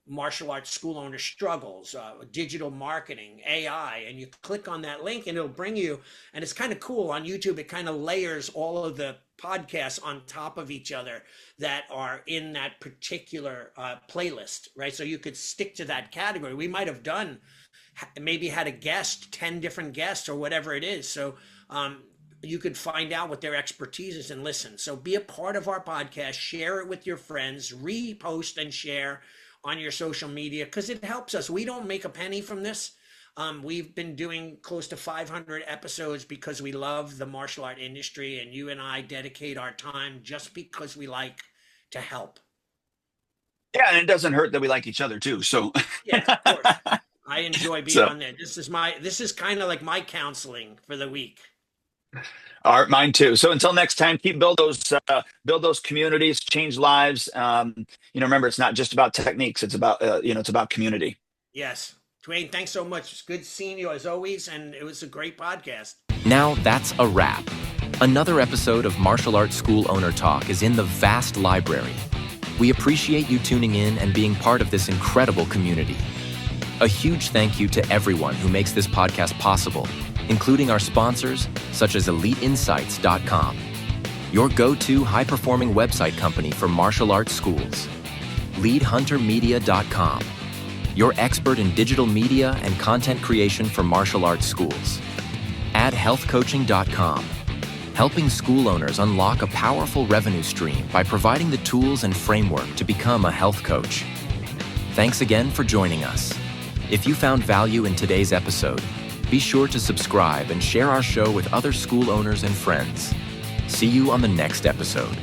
Martial arts school owner struggles, digital marketing, AI, and you click on that link and it'll bring you, and it's kind of cool on YouTube. It kind of layers all of the podcasts on top of each other that are in that particular playlist, right? So you could stick to that category. We might have maybe had a guest, 10 different guests or whatever it is. So you could find out what their expertise is and listen. So be a part of our podcast, share it with your friends, repost and share on your social media, because it helps us. We don't make a penny from this. We've been doing close to 500 episodes because we love the martial art industry, and you and I dedicate our time just because we like to help. Yeah, and it doesn't hurt that we like each other too. So Yes, of course. I enjoy being so on there. This is kind of like my counseling for the week. all right, mine too. So until next time, keep build those communities, change lives. Remember, it's not just about techniques. It's about it's about community. Yes. Duane, thanks so much. It's good seeing you as always, and it was a great podcast. Now that's a wrap. Another episode of Martial Arts School Owner Talk is in the vast library. We appreciate you tuning in and being part of this incredible community. A huge thank you to everyone who makes this podcast possible, including our sponsors, such as EliteInsights.com, your go-to high-performing website company for martial arts schools, LeadHunterMedia.com, your expert in digital media and content creation for martial arts schools, AddHealthCoaching.com, helping school owners unlock a powerful revenue stream by providing the tools and framework to become a health coach. Thanks again for joining us. If you found value in today's episode, be sure to subscribe and share our show with other school owners and friends. See you on the next episode.